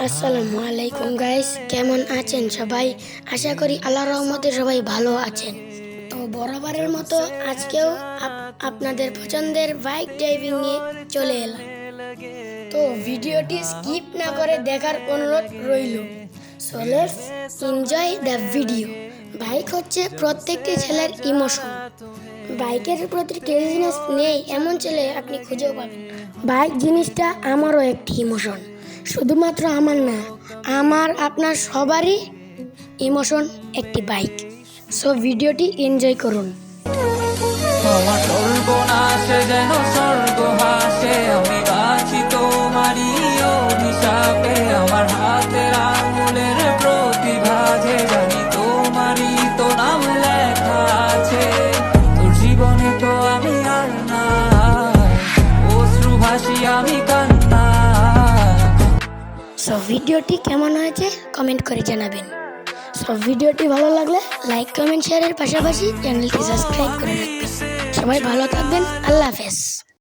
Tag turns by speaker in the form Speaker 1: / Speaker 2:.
Speaker 1: আসসালামু আলাইকুম গাইস, কেমন আছেন সবাই? আশা করি আল্লাহর রহমতে সবাই ভালো আছেন। তো বরাবরের মতো আজকেও আপনাদের পছন্দের বাইক ড্রাইভিং নিয়ে চলে এলাম। তো ভিডিওটি স্কিপ না করে দেখার অনুরোধ রইল। So let's enjoy the video. Bike হচ্ছে প্রত্যেকটি ছেলের ইমোশন। বাইকের প্রতি ক্রেজিনেস নেই এমন ছেলে আপনি খুঁজেও পাবেন। বাইক জিনিসটা আমারও একটি ইমোশন, শুধুমাত্র আমার না, আমার আপনার সবারই ইমোশন একটি বাইক। সো ভিডিওটি এনজয় করুন।
Speaker 2: আমার সর্বনাশে যেন স্বর্গ হাসে, আমি বাঁচি তোমারই অভিশাপে। আমার হাতের আঙুলের প্রতিভাজে, জানি তোমারই তো নাম লেখা আছে। তোর জীবনে তো আমি আর না, অশ্রু ভাসি আমি কান্না।
Speaker 1: সো ভিডিওটি কেমন হয়েছে কমেন্ট করে জানাবেন। সো ভিডিওটি ভালো লাগলে লাইক কমেন্ট শেয়ারের পাশাপাশি চ্যানেলটি সাবস্ক্রাইব করে রাখবেন। সবাই ভালো থাকবেন, আল্লাহ হাফেজ।